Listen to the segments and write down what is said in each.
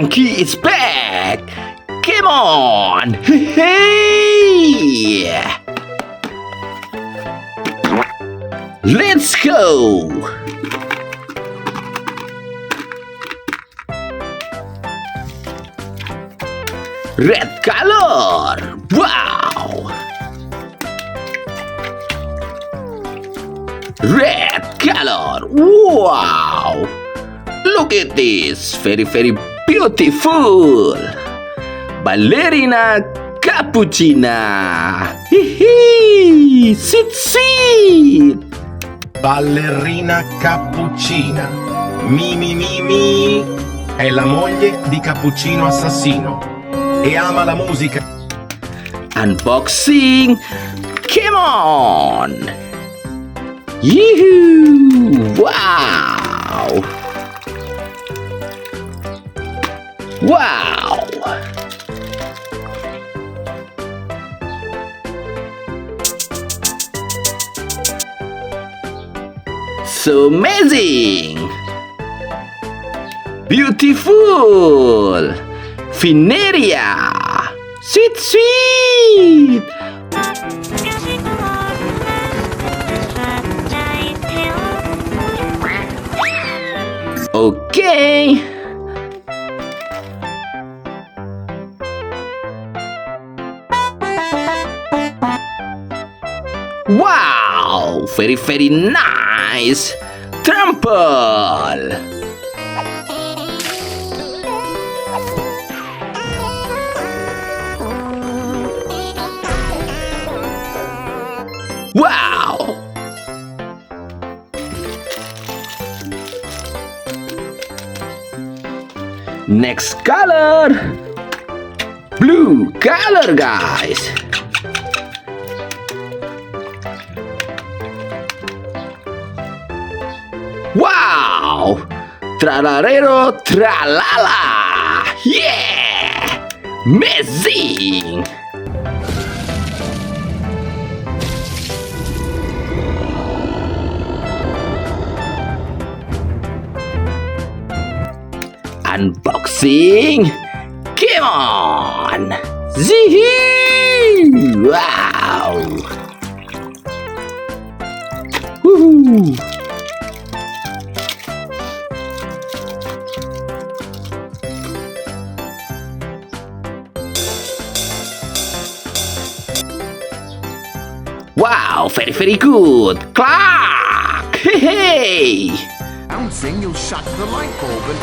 Frankie is back! Come on! Hey! Let's go! Red color! Wow! Red color! Wow! Look at this! Very, very beautiful! Ballerina cappuccina! Hee sit, sit! Ballerina cappuccina. Mi. È la moglie di Cappuccino Assassino e ama la musica. Unboxing! Come on! Yoo-hoo! Wow! Wow! So amazing! Beautiful! Fineria! Sweet, sweet! Okay! Wow! Very, very nice! Trample! Wow! Next color! Blue color, guys! Wow! Tralarero, tralala! Yeah! Amazing! Unboxing! Come on! Zee! Wow! Woohoo! Wow! Very, very good! Clack! Hey, hey! Bouncing, you'll shut the light bulb and...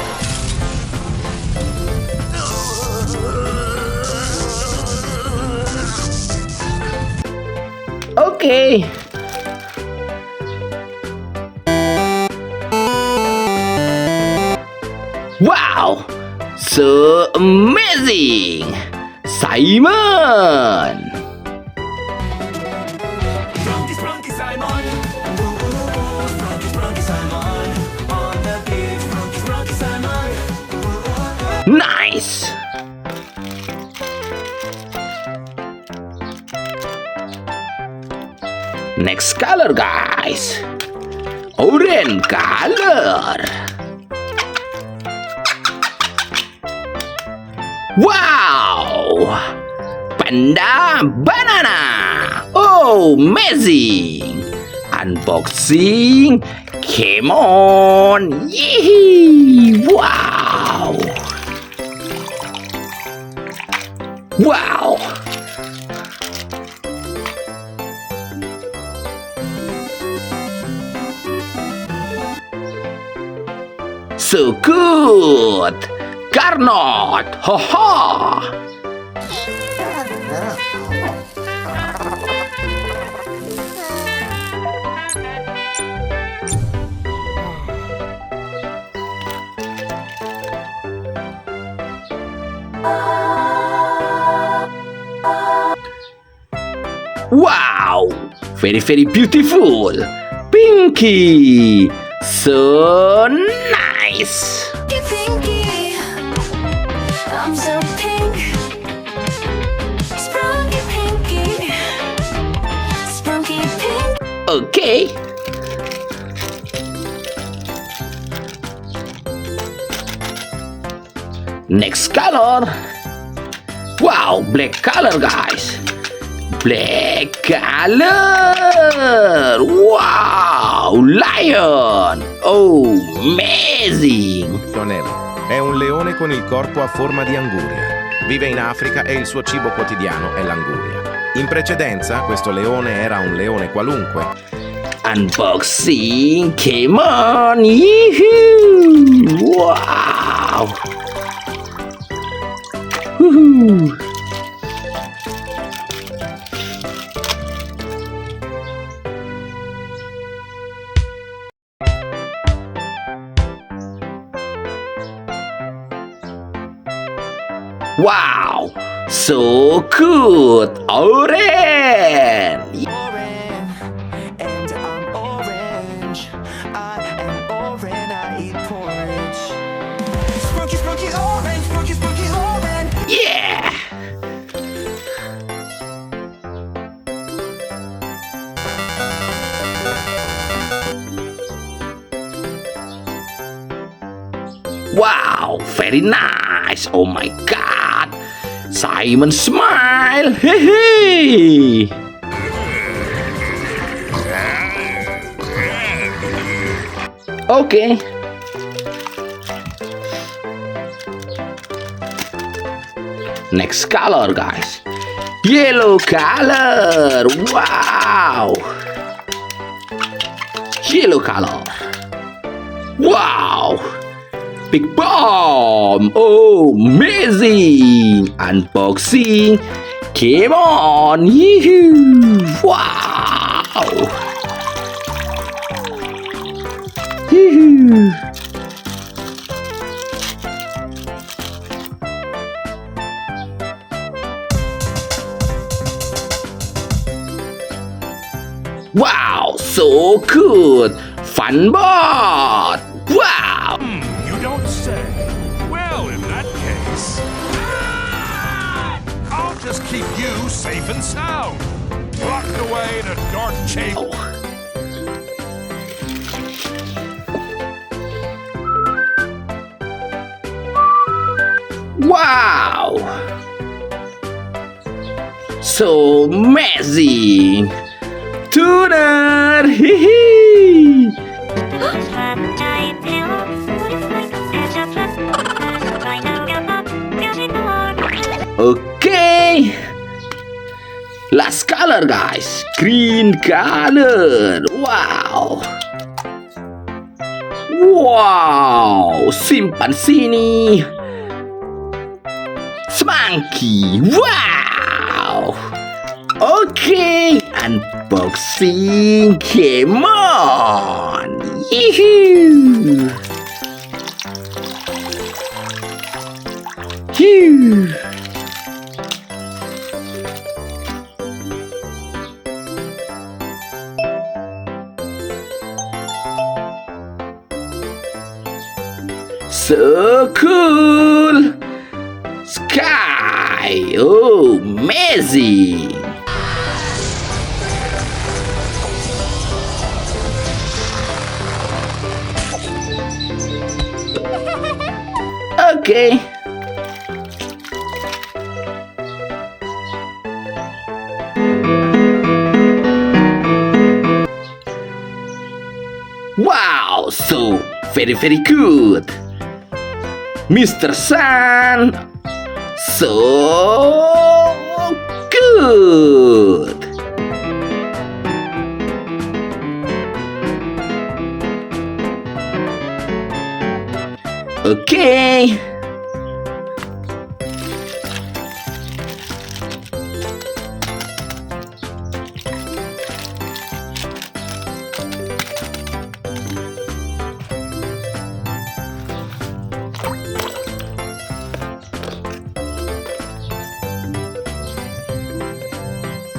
Okay. Wow! So amazing! Simon! Sprunki Simon. Sprunki Simon. On the beat, Sprunki Simon. Nice! Next color, guys. Orange color. Wow! Panda banana. Oh, amazing! Unboxing. Come on! Yee! Wow! Wow! So good! Carnot! Ha ha! Wow! Very, very beautiful! Pinky! So nice! Pinky, I'm so pink. Sprunky Pinky, Sprunky Pink. Okay. Next color. Wow, black color, guys. Black color. Wow, lion. Oh, amazing. Nero. È un leone con il corpo a forma di anguria. Vive in Africa e il suo cibo quotidiano è l'anguria. In precedenza, questo leone era un leone qualunque. Unboxing. Come on. Yoo-hoo. Wow. Woohoo. Wow, so good. Orange. And I'm orange. I am orange. I eat porridge. Sprunky, sprunky, orange. Sprunky, sprunky, orange. Yeah. Wow, very nice. Oh my God. Simon smile. Hey, hey. Okay. Next color, guys. Yellow color. Wow. Yellow color. Wow. Big bomb. Oh, amazing. Unboxing. Come on. Yoo-hoo. Wow. Yoo-hoo. Wow, so good. Fun bot. Wow. You don't say. Well, in that case, I'll just keep you safe and sound, locked away in a dark chamber. Wow. So amazing. Tuner. Hee. Okay. Last color, guys. Green color. Wow. Wow. Simpan sini. Sprunki. Wow. Okay. Unboxing. Come on. Yoo-hoo. Yoo. So cool. Sky. Oh, amazing. Okay. Wow, so very, very good. Mr. Sun, so good. Okay.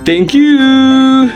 Thank you.